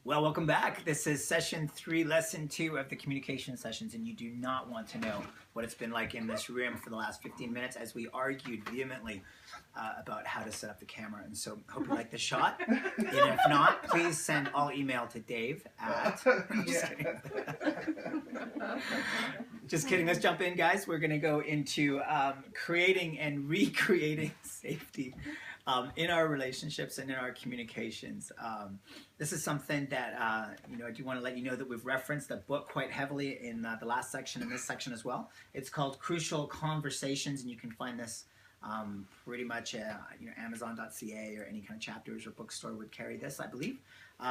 Well, welcome back. This is session 3, lesson 2 of the communication sessions, and you do not want to know what it's been like in this room for the last 15 minutes as we argued vehemently about how to set up the camera. And so, hope you like the shot. And if not, please send all email to Dave at... Just kidding. Just kidding. Let's jump in, guys. We're going to go into creating and recreating safety in our relationships and in our communications. This is something that, I do want to let you know that we've referenced a book quite heavily in the last section and this section as well. It's called Crucial Conversations, and you can find this pretty much at Amazon.ca or any kind of chapters or bookstore would carry this, I believe.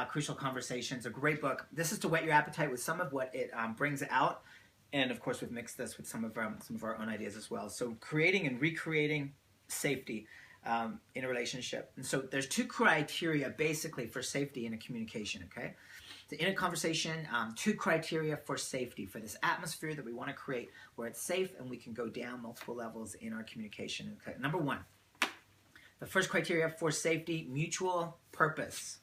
Crucial Conversations, a great book. This is to whet your appetite with some of what it brings out. And of course, we've mixed this with some of our own ideas as well. So creating and recreating safety in a relationship. And so there's 2 criteria basically for safety in a communication, okay? So in a conversation, 2 criteria for safety, for this atmosphere that we want to create where it's safe and we can go down multiple levels in our communication, okay? Number 1, the first criteria for safety, mutual purpose.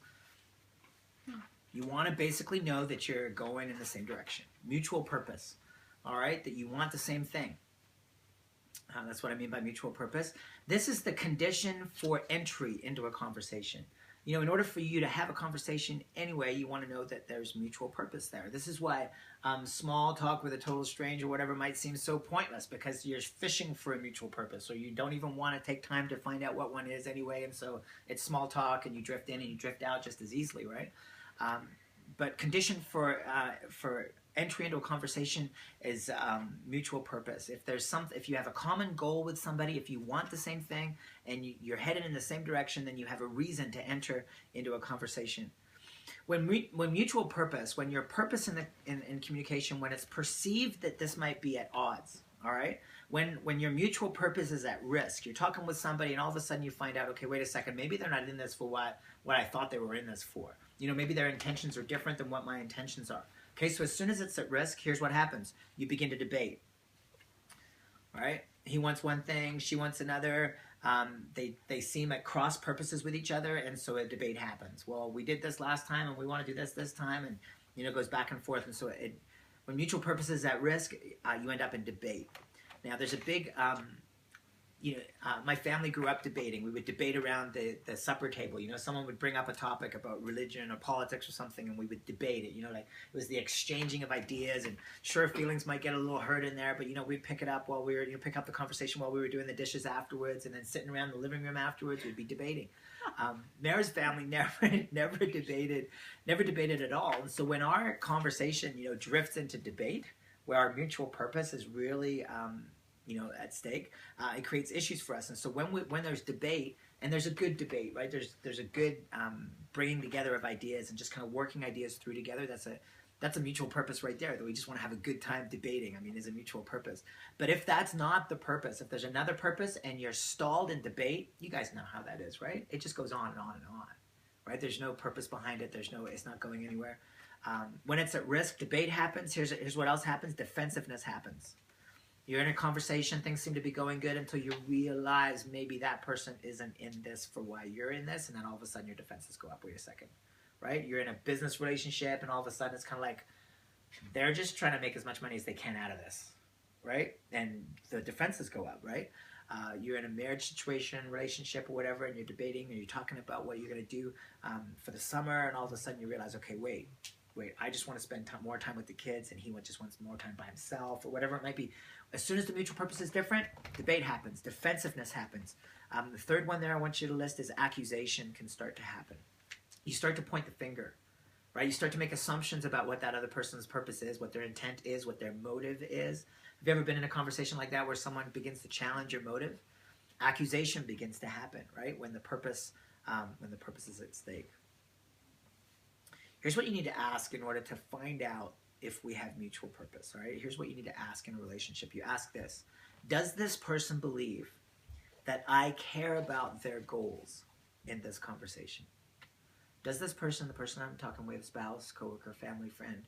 You want to basically know that you're going in the same direction. Mutual purpose, all right? That you want the same thing. That's what I mean by mutual purpose. This is the condition for entry into a conversation. In order for you to have a conversation anyway, you want to know that there's mutual purpose there. This is why small talk with a total stranger or whatever might seem so pointless, because you're fishing for a mutual purpose, or you don't even want to take time to find out what one is anyway, and so it's small talk and you drift in and you drift out just as easily, right? But condition for entry into a conversation is mutual purpose. If you have a common goal with somebody, if you want the same thing and you're headed in the same direction, then you have a reason to enter into a conversation. When mutual purpose, when your purpose in communication, when it's perceived that this might be at odds, all right? When your mutual purpose is at risk, you're talking with somebody and all of a sudden you find out, okay, wait a second, maybe they're not in this for what I thought they were in this for. Maybe their intentions are different than what my intentions are. Okay, so as soon as it's at risk, here's what happens. You begin to debate. All right? He wants one thing, she wants another. They seem at cross purposes with each other, and so a debate happens. Well, we did this last time, and we want to do this time, and it goes back and forth. And so when mutual purpose is at risk, you end up in debate. Now, there's a big... my family grew up debating. We would debate around the supper table. Someone would bring up a topic about religion or politics or something, and we would debate it. Like it was the exchanging of ideas, and sure, feelings might get a little hurt in there, but we'd pick it up while we were pick up the conversation while we were doing the dishes afterwards, and then sitting around the living room afterwards, we'd be debating. Mara's family never debated at all, and so when our conversation drifts into debate, where our mutual purpose is really at stake, it creates issues for us. And so when there's debate, and there's a good debate, right? There's a good bringing together of ideas and just kind of working ideas through together. That's a mutual purpose right there, that we just want to have a good time debating. Is a mutual purpose. But if that's not the purpose, if there's another purpose and you're stalled in debate, you guys know how that is, right? It just goes on and on and on, right? There's no purpose behind it. It's not going anywhere. When it's at risk, debate happens. Here's what else happens. Defensiveness happens. You're in a conversation, things seem to be going good until you realize maybe that person isn't in this for why you're in this, and then all of a sudden your defenses go up. Wait a second, right? You're in a business relationship, and all of a sudden it's kind of like they're just trying to make as much money as they can out of this, right? And the defenses go up, right? You're in a marriage situation, relationship, or whatever, and you're debating, and you're talking about what you're going to do for the summer, and all of a sudden you realize, okay, wait, I just want to spend more time with the kids, and he just wants more time by himself, or whatever it might be. As soon as the mutual purpose is different, debate happens, defensiveness happens. The third one there I want you to list is accusation can start to happen. You start to point the finger, right? You start to make assumptions about what that other person's purpose is, what their intent is, what their motive is. Have you ever been in a conversation like that where someone begins to challenge your motive? Accusation begins to happen, right? When the purpose is at stake. Here's what you need to ask in order to find out if we have mutual purpose, all right? Here's what you need to ask in a relationship. You ask this: does this person believe that I care about their goals in this conversation? Does this person, the person I'm talking with, spouse, coworker, family, friend,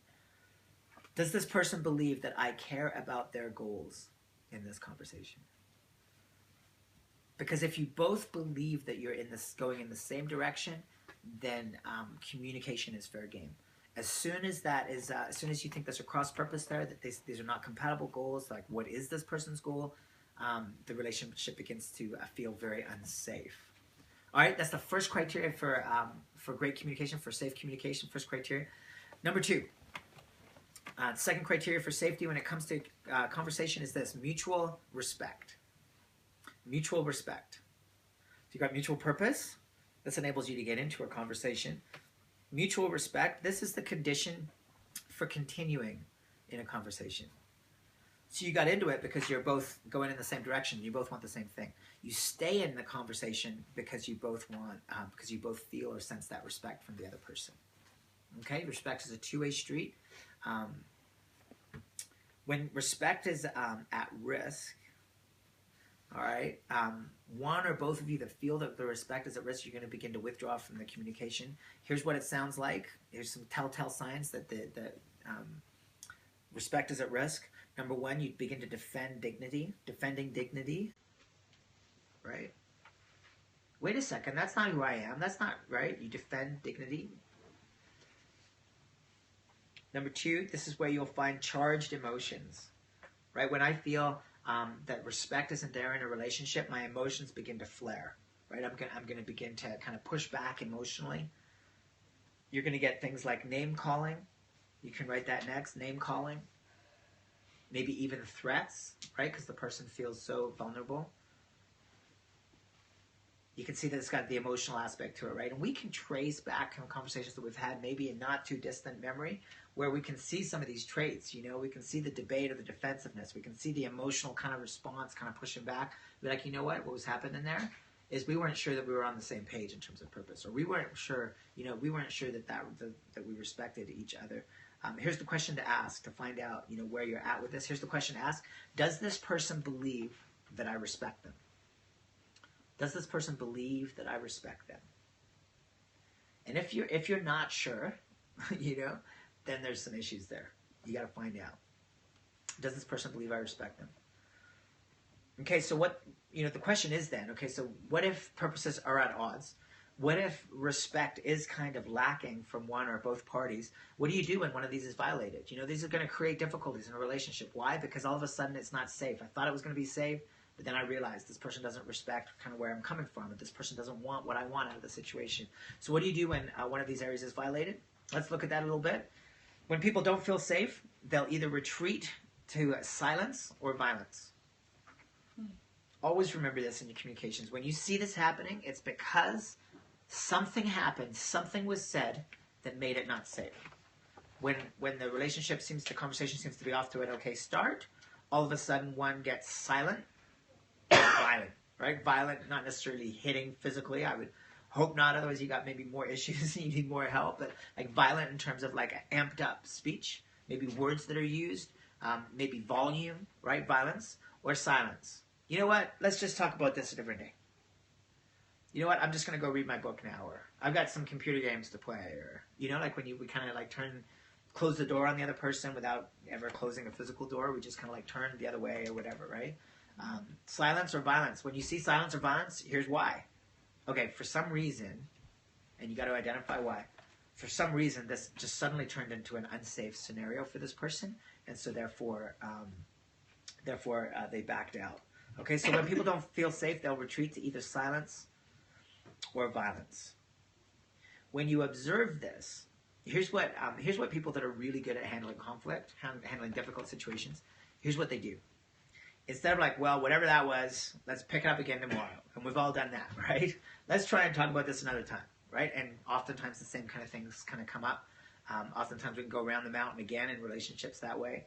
does this person believe that I care about their goals in this conversation? Because if you both believe that you're going in the same direction, then communication is fair game. As soon as as soon as you think there's a cross purpose there, that these are not compatible goals, like what is this person's goal, the relationship begins to feel very unsafe. All right, that's the first criteria for great communication, for safe communication. First criteria. Number two, second criteria for safety when it comes to conversation is this: mutual respect. Mutual respect. So you got mutual purpose. This enables you to get into a conversation. Mutual respect. This is the condition for continuing in a conversation. So you got into it because you're both going in the same direction. You both want the same thing. You stay in the conversation because you both want, because you both feel or sense that respect from the other person. Okay, respect is a two-way street. When respect is at risk, all right, one or both of you that feel that the respect is at risk, you're going to begin to withdraw from the communication. Here's what it sounds like. Here's some telltale signs that the respect is at risk. Number one, you begin to defend dignity. Defending dignity, right? Wait a second, that's not who I am. That's not right. You defend dignity. Number two, this is where you'll find charged emotions, right? When I feel that respect isn't there in a relationship, my emotions begin to flare, right? I'm going to begin to kind of push back emotionally. You're going to get things like name calling. You can write that next, name calling. Maybe even threats, right? Because the person feels so vulnerable. You can see that it's got the emotional aspect to it, right? And we can trace back conversations that we've had, maybe in not too distant memory, where we can see some of these traits. You know, we can see the debate or the defensiveness. We can see the emotional kind of response, kind of pushing back. Be like, you know what was happening there is we weren't sure that we were on the same page in terms of purpose, or we weren't sure, we weren't sure that we respected each other. Here's the question to ask to find out, where you're at with this. Here's the question to ask: does this person believe that I respect them? Does this person believe that I respect them? And if you're not sure, then there's some issues there. You got to find out. Does this person believe I respect them? Okay, so what, the question is then, okay, so what if purposes are at odds? What if respect is kind of lacking from one or both parties? What do you do when one of these is violated? These are going to create difficulties in a relationship. Why? Because all of a sudden it's not safe. I thought it was going to be safe, but then I realized this person doesn't respect kind of where I'm coming from, and this person doesn't want what I want out of the situation. So what do you do when one of these areas is violated? Let's look at that a little bit. When people don't feel safe, they'll either retreat to silence or violence. Always remember this in your communications. When you see this happening, it's because something happened, something was said that made it not safe. When the the conversation seems to be off to an okay start, all of a sudden one gets silent or violent, right? Violent, not necessarily hitting physically. I would hope not, otherwise you got maybe more issues and you need more help, but like violent in terms of like amped up speech, maybe words that are used, maybe volume, right? Violence or silence. You know what? Let's just talk about this a different day. You know what? I'm just going to go read my book now, or I've got some computer games to play, or, like when we kind of like close the door on the other person without ever closing a physical door, we just kind of like turn the other way or whatever, right? Silence or violence. When you see silence or violence, here's why. Okay, for some reason, and you got to identify why, for some reason this just suddenly turned into an unsafe scenario for this person, and so therefore they backed out. Okay, so when people don't feel safe, they'll retreat to either silence or violence. When you observe this, here's what people that are really good at handling conflict, handling difficult situations, here's what they do. Instead of like, well, whatever that was, let's pick it up again tomorrow. And we've all done that, right? Let's try and talk about this another time, right? And oftentimes the same kind of things kind of come up. Oftentimes we can go around the mountain again in relationships that way.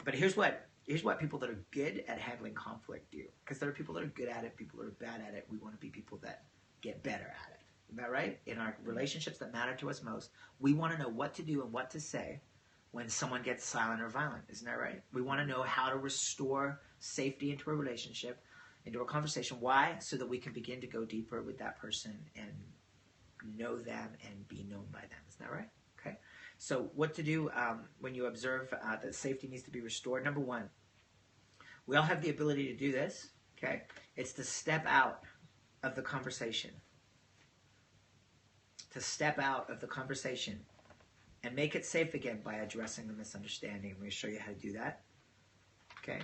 But here's what people that are good at handling conflict do. Because there are people that are good at it, people that are bad at it. We want to be people that get better at it. Isn't that right? In our relationships that matter to us most, we want to know what to do and what to say when someone gets silent or violent. Isn't that right? We want to know how to restore safety into a relationship, into a conversation. Why? So that we can begin to go deeper with that person and know them and be known by them. Isn't that right? Okay. So what to do when you observe that safety needs to be restored? Number one, we all have the ability to do this. Okay. It's to step out of the conversation. to step out of the conversation and make it safe again by addressing the misunderstanding. I'm going to show you how to do that. Okay?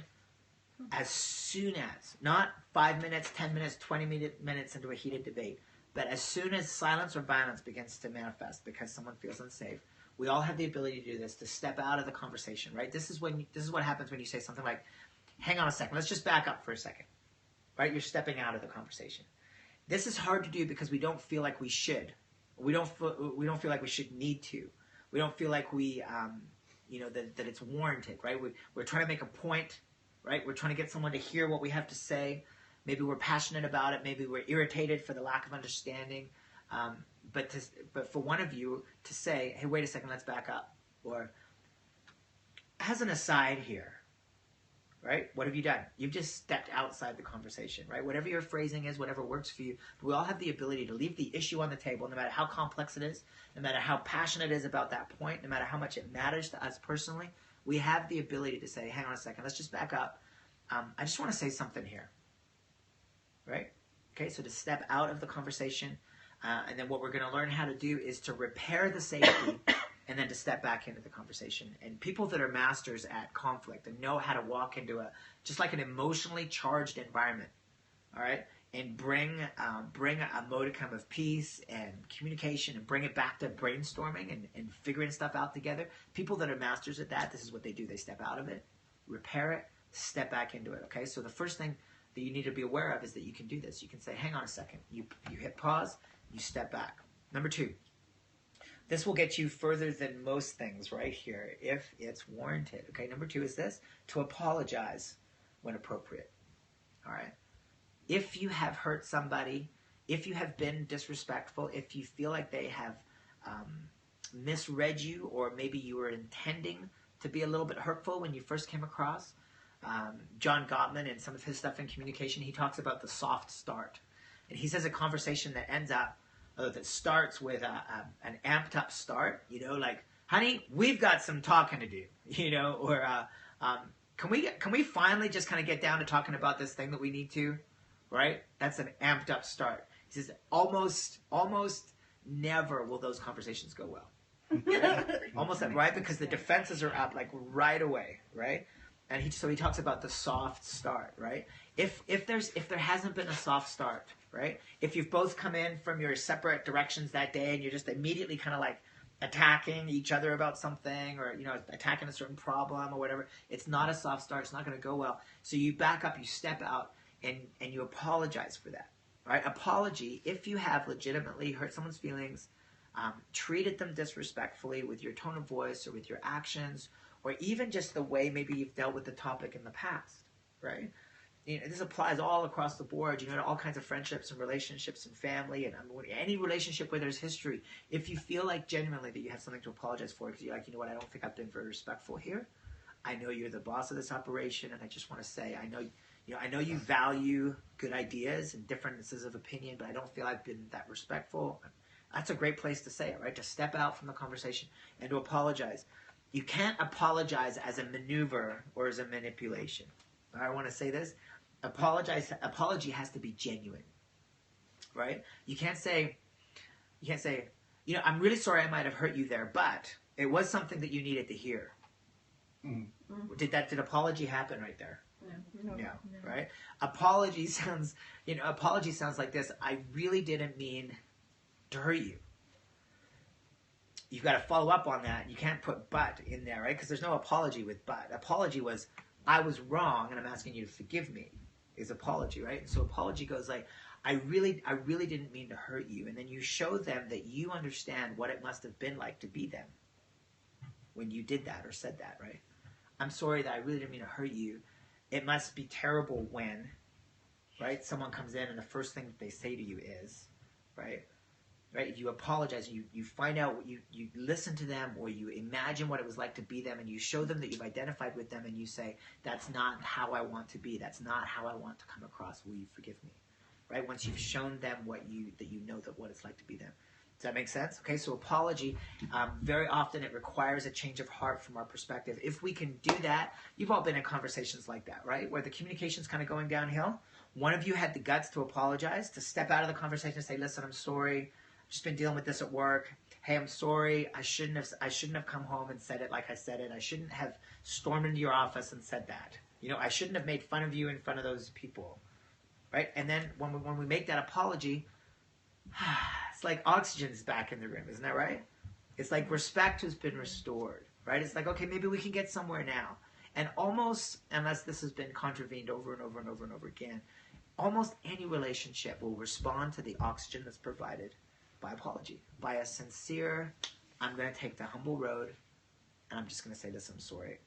As soon as, not 5 minutes, 10 minutes, 20 minutes into a heated debate, but as soon as silence or violence begins to manifest because someone feels unsafe, we all have the ability to do this, to step out of the conversation, right? This is what happens when you say something like, hang on a second, let's just back up for a second, right? You're stepping out of the conversation. This is hard to do because we don't feel like we should. We don't feel like we should need to. We don't feel like we, that it's warranted, right? We're trying to make a point, right? We're trying to get someone to hear what we have to say. Maybe we're passionate about it. Maybe we're irritated for the lack of understanding. But for one of you to say, hey, wait a second, let's back up. Or, as an aside here, right? What have you done? You've just stepped outside the conversation, right? Whatever your phrasing is, whatever works for you, we all have the ability to leave the issue on the table, no matter how complex it is, no matter how passionate it is about that point, no matter how much it matters to us personally. We have the ability to say, hang on a second, let's just back up. I just want to say something here, right? Okay, so to step out of the conversation, and then what we're going to learn how to do is to repair the safety and then to step back into the conversation. And people that are masters at conflict and know how to walk into just like an emotionally charged environment, all right, and bring a modicum of peace and communication and bring it back to brainstorming and figuring stuff out together. People that are masters at that, this is what they do. They step out of it, repair it, step back into it, okay? So the first thing that you need to be aware of is that you can do this. You can say, hang on a second. You hit pause, you step back. Number 2. This will get you further than most things right here if it's warranted. Okay, number 2 is this, to apologize when appropriate. All right? If you have hurt somebody, if you have been disrespectful, if you feel like they have misread you, or maybe you were intending to be a little bit hurtful when you first came across, John Gottman, in some of his stuff in communication, he talks about the soft start. And he says a conversation that ends up, that starts with an amped up start, like, honey, we've got some talking to do, or can we finally just kind of get down to talking about this thing that we need to, right? That's an amped up start. He says almost never will those conversations go well. Almost, right? Because the defenses are up like right away, right? And he talks about the soft start, right? If there hasn't been a soft start, right? If you've both come in from your separate directions that day and you're just immediately kind of like attacking each other about something, or attacking a certain problem or whatever, it's not a soft start. It's not going to go well. So you back up, you step out, and you apologize for that, right? Apology, if you have legitimately hurt someone's feelings, treated them disrespectfully with your tone of voice or with your actions, or even just the way maybe you've dealt with the topic in the past, right? This applies all across the board, to all kinds of friendships and relationships and family, and any relationship where there's history. If you feel like genuinely that you have something to apologize for, because you're like, I don't think I've been very respectful here. I know you're the boss of this operation, and I just want to say, I know you value good ideas and differences of opinion, but I don't feel I've been that respectful. That's a great place to say it, right? To step out from the conversation and to apologize. You can't apologize as a maneuver or as a manipulation. I want to say this. Apology has to be genuine, right? You can't say, I'm really sorry I might have hurt you there, but it was something that you needed to hear. Mm-hmm. Did apology happen right there? No. Right? Apology sounds like this. I really didn't mean to hurt you. You've got to follow up on that. You can't put but in there, right? Because there's no apology with but. Apology was, I was wrong and I'm asking you to forgive me, is apology, right? So apology goes like, I really didn't mean to hurt you. And then you show them that you understand what it must have been like to be them when you did that or said that, right? I'm sorry that I really didn't mean to hurt you. It must be terrible when, right, someone comes in and the first thing that they say to you is, right, you apologize, you find out, you listen to them, or you imagine what it was like to be them, and you show them that you've identified with them, and you say, that's not how I want to be, that's not how I want to come across, will you forgive me? Right? Once you've shown them what it's like to be them. Does that make sense? Okay, so apology, very often it requires a change of heart from our perspective. If we can do that, you've all been in conversations like that, right? Where the communication's kind of going downhill. One of you had the guts to apologize, to step out of the conversation and say, listen, I'm sorry. just been dealing with this at work. Hey, I'm sorry. I shouldn't have come home and said it like I said it. I shouldn't have stormed into your office and said that. You know, I shouldn't have made fun of you in front of those people, right? And then when we make that apology, it's like oxygen's back in the room, isn't that right? It's like respect has been restored, right? It's like, okay, maybe we can get somewhere now. And almost, unless this has been contravened over and over and over and over again, almost any relationship will respond to the oxygen that's provided by apology, by a sincere, I'm going to take the humble road, and I'm just going to say this, I'm sorry.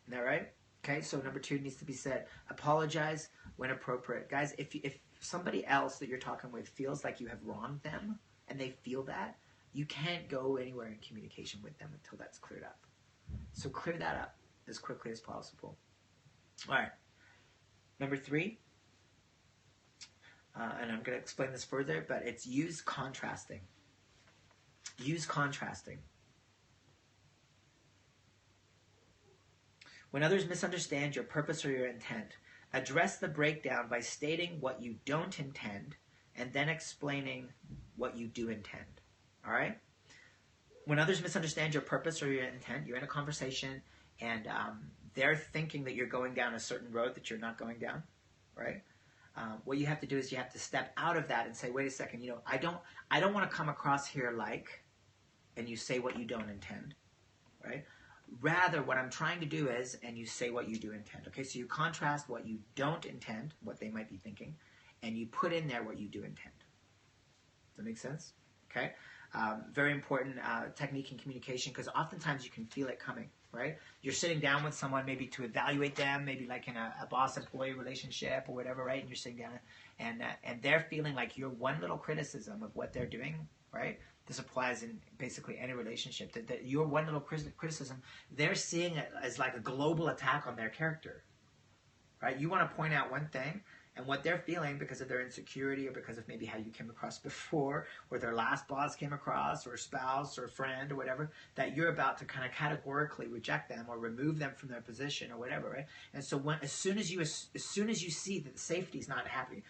Isn't that right? Okay, so number 2 needs to be said. Apologize when appropriate. Guys, if somebody else that you're talking with feels like you have wronged them, and they feel that, you can't go anywhere in communication with them until that's cleared up. So clear that up as quickly as possible. All right. Number 3, and I'm going to explain this further, but it's use contrasting. Use contrasting. When others misunderstand your purpose or your intent, address the breakdown by stating what you don't intend and then explaining what you do intend. All right? When others misunderstand your purpose or your intent, you're in a conversation and they're thinking that you're going down a certain road that you're not going down, right? What you have to do is you have to step out of that and say, wait a second, you know, I don't want to come across here like, and you say what you don't intend, right? Rather, what I'm trying to do is, and you say what you do intend. Okay, so you contrast what you don't intend, what they might be thinking, and you put in there what you do intend. Does that make sense? Okay, very important technique in communication, because oftentimes you can feel it coming, right? You're sitting down with someone maybe to evaluate them, maybe like in a boss-employee relationship or whatever, right? And you're sitting down, and they're feeling like your one little criticism of what they're doing, right? This applies in basically any relationship. That your one little criticism, they're seeing it as like a global attack on their character, right? You want to point out one thing, and what they're feeling because of their insecurity or because of maybe how you came across before, or their last boss came across, or spouse or friend or whatever, that you're about to kind of categorically reject them or remove them from their position or whatever, right? And so as soon as you see that safety is not happening,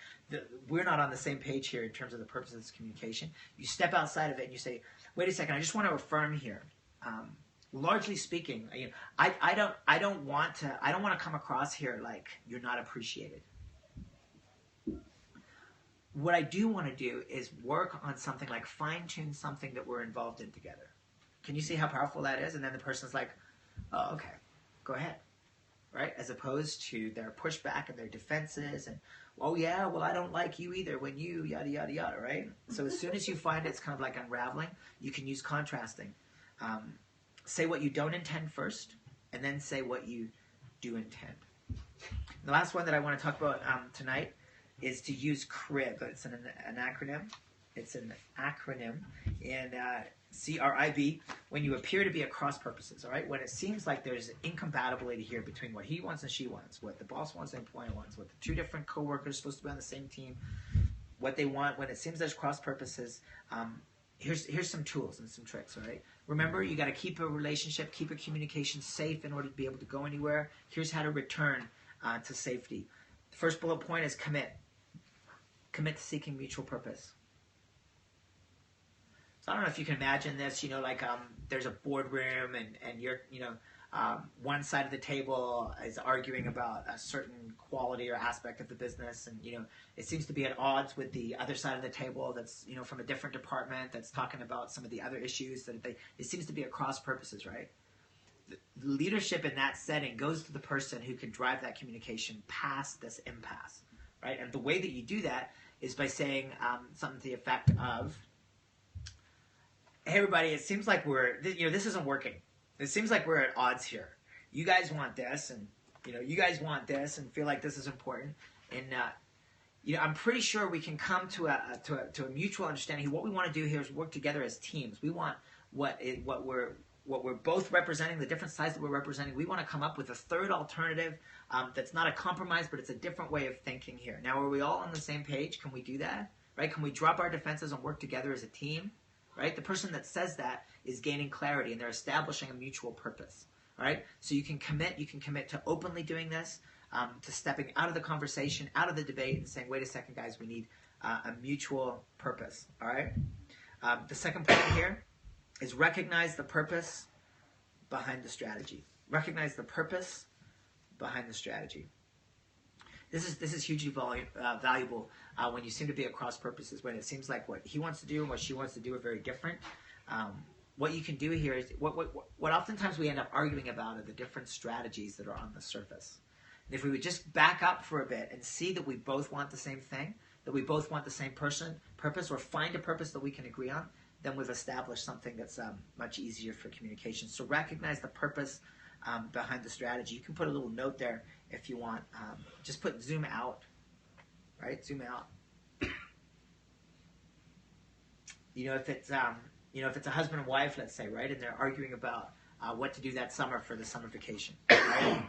we're not on the same page here in terms of the purpose of this communication, you step outside of it and you say, wait a second, I just want to affirm here. Largely speaking, I don't want to come across here like you're not appreciated. What I do want to do is work on something, like fine-tune something that we're involved in together. Can you see how powerful that is? And then the person's like, oh, okay, go ahead, right? As opposed to their pushback and their defenses and, oh yeah, well, I don't like you either when you yada, yada, yada, right? So as soon as you find it's kind of like unraveling, you can use contrasting. Say what you don't intend first, and then say what you do intend. The last one that I want to talk about tonight is to use CRIB. It's an acronym. It's an acronym, and CRIB, when you appear to be at cross purposes, all right? When it seems like there's incompatibility here between what he wants and she wants, what the boss wants and the employee wants, what the two different coworkers supposed to be on the same team, what they want, when it seems there's cross purposes, here's some tools and some tricks, all right? Remember, you got to keep a relationship, keep a communication safe in order to be able to go anywhere. Here's how to return to safety. The first bullet point is commit. Commit to seeking mutual purpose. So I don't know if you can imagine this, like there's a boardroom and you're, one side of the table is arguing about a certain quality or aspect of the business, and, it seems to be at odds with the other side of the table that's, from a different department that's talking about some of the other issues that it seems to be at cross purposes, right? The leadership in that setting goes to the person who can drive that communication past this impasse, right? And the way that you do that is by saying something to the effect of, hey everybody, it seems like this isn't working. It seems like we're at odds here. You guys want this, and you guys want this, and feel like this is important. And I'm pretty sure we can come to a mutual understanding. What we want to do here is work together as teams. We want what we're both representing, the different sides that we're representing. We want to come up with a third alternative that's not a compromise, but it's a different way of thinking here. Now, are we all on the same page? Can we do that? Right? Can we drop our defenses and work together as a team? Right? The person that says that is gaining clarity, and they're establishing a mutual purpose. All right? So you can commit to openly doing this, to stepping out of the conversation, out of the debate, and saying, wait a second, guys, we need a mutual purpose. All right. The second point here is recognize the purpose behind the strategy. Recognize the purpose behind the strategy. This is hugely valuable when you seem to be at cross purposes, when it seems like what he wants to do and what she wants to do are very different. What you can do here is what oftentimes we end up arguing about are the different strategies that are on the surface. And if we would just back up for a bit and see that we both want the same thing, that we both want the same purpose, or find a purpose that we can agree on, then we've established something that's much easier for communication. So recognize the purpose behind the strategy. You can put a little note there if you want. Just put zoom out, right? Zoom out. If it's a husband and wife, let's say, right, and they're arguing about what to do that summer for the summer vacation, right?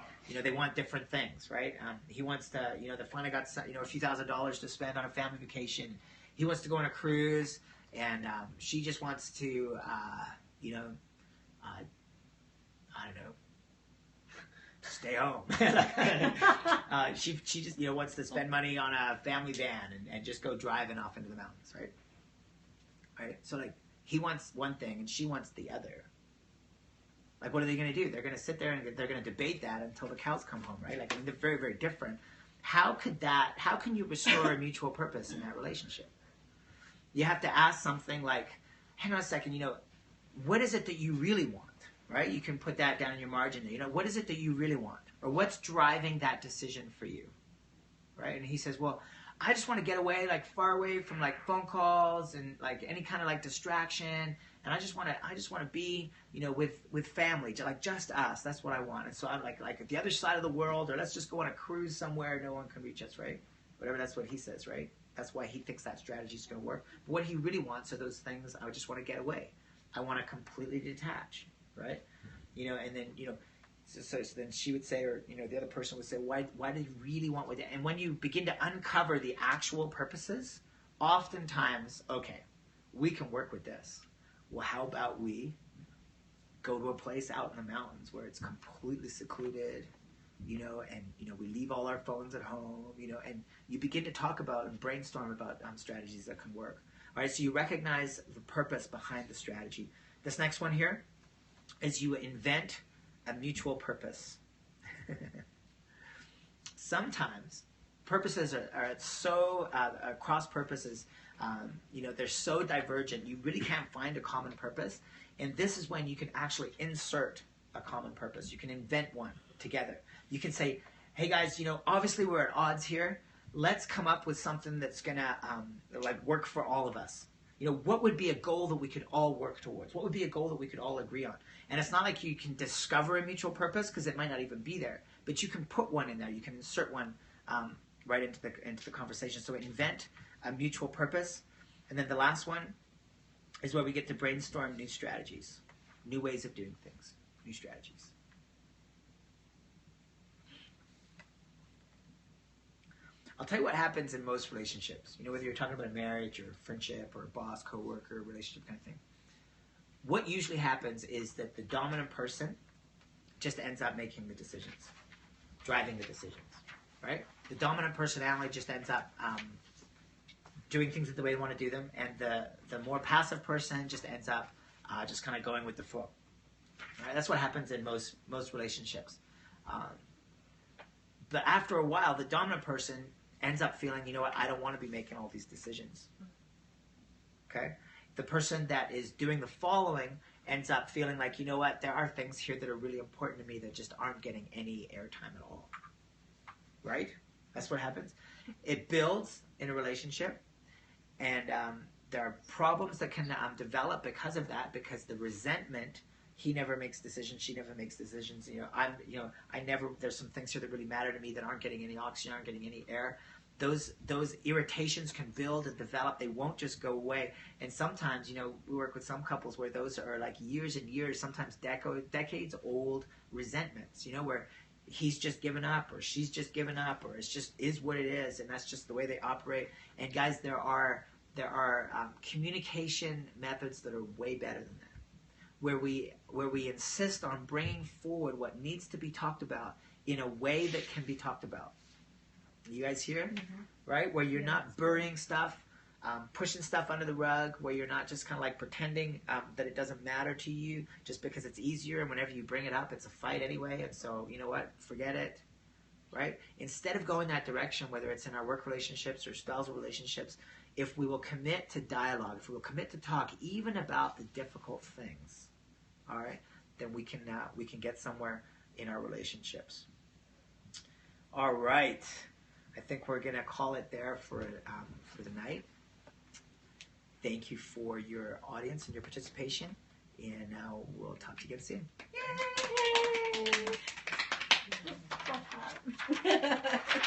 They want different things, right? He wants to, they finally got, a few $1,000s to spend on a family vacation. He wants to go on a cruise, and she just wants to, I don't know, stay home. She just, wants to spend money on a family van and just go driving off into the mountains, right? Right? So, he wants one thing and she wants the other. What are they going to do? They're going to sit there and they're going to debate that until the cows come home, right? They're very, very different. How can you restore a mutual purpose in that relationship? You have to ask something like, hang on a second, what is it that you really want, right? You can put that down in your margin. What is it that you really want? Or what's driving that decision for you, right? And he says, well, I just want to get away, far away from phone calls and any kind of distraction. And I just want to be, with family, just us. That's what I want. And so I'm like at the other side of the world, or let's just go on a cruise somewhere no one can reach us, right? Whatever, that's what he says, right? That's why he thinks that strategy is going to work. But what he really wants are those things. I just want to get away. I want to completely detach, right? And then, so then she would say, or the other person would say, why do you really want what? And when you begin to uncover the actual purposes, oftentimes, okay, we can work with this. Well, how about we go to a place out in the mountains where it's completely secluded, and we leave all our phones at home, and you begin to talk about and brainstorm about strategies that can work. All right, so you recognize the purpose behind the strategy. This next one here is you invent a mutual purpose. Sometimes purposes are so cross purposes, they're so divergent, you really can't find a common purpose. And this is when you can actually insert a common purpose. You can invent one together. You can say, hey guys, obviously we're at odds here. Let's come up with something that's gonna work for all of us. What would be a goal that we could all work towards? What would be a goal that we could all agree on? And it's not like you can discover a mutual purpose, because it might not even be there. But you can put one in there. You can insert one right into the conversation. So invent a mutual purpose. And then the last one is where we get to brainstorm new strategies, new ways of doing things, new strategies. I'll tell you what happens in most relationships. Whether you're talking about a marriage or a friendship or a boss, coworker, relationship kind of thing. What usually happens is that the dominant person just ends up making the decisions, driving the decisions, right? The dominant personality just ends up doing things the way they want to do them, and the more passive person just ends up just kind of going with the flow. Right? That's what happens in most relationships. But after a while, the dominant person ends up feeling, I don't want to be making all these decisions. Okay? The person that is doing the following ends up feeling like, there are things here that are really important to me that just aren't getting any airtime at all. Right? That's what happens. It builds in a relationship, and there are problems that can develop because of that, because the resentment, he never makes decisions, she never makes decisions. There's some things here that really matter to me that aren't getting any oxygen, aren't getting any air. Those irritations can build and develop. They won't just go away. And sometimes, we work with some couples where those are years and years, sometimes decades old resentments, where he's just given up or she's just given up, or it's just is what it is, and that's just the way they operate. And guys, there are communication methods that are way better than that, where we insist on bringing forward what needs to be talked about in a way that can be talked about. You guys hear? Mm-hmm. Right? Where you're not burying stuff, pushing stuff under the rug, where you're not just kind of like pretending that it doesn't matter to you just because it's easier, and whenever you bring it up, it's a fight anyway, and so, you know what, forget it, right? Instead of going that direction, whether it's in our work relationships or spousal relationships, if we will commit to dialogue, if we will commit to talk, even about the difficult things, all right, then we can get somewhere in our relationships. All right, I think we're gonna call it there for the night. Thank you for your audience and your participation, and now we'll talk to you again soon. Yay!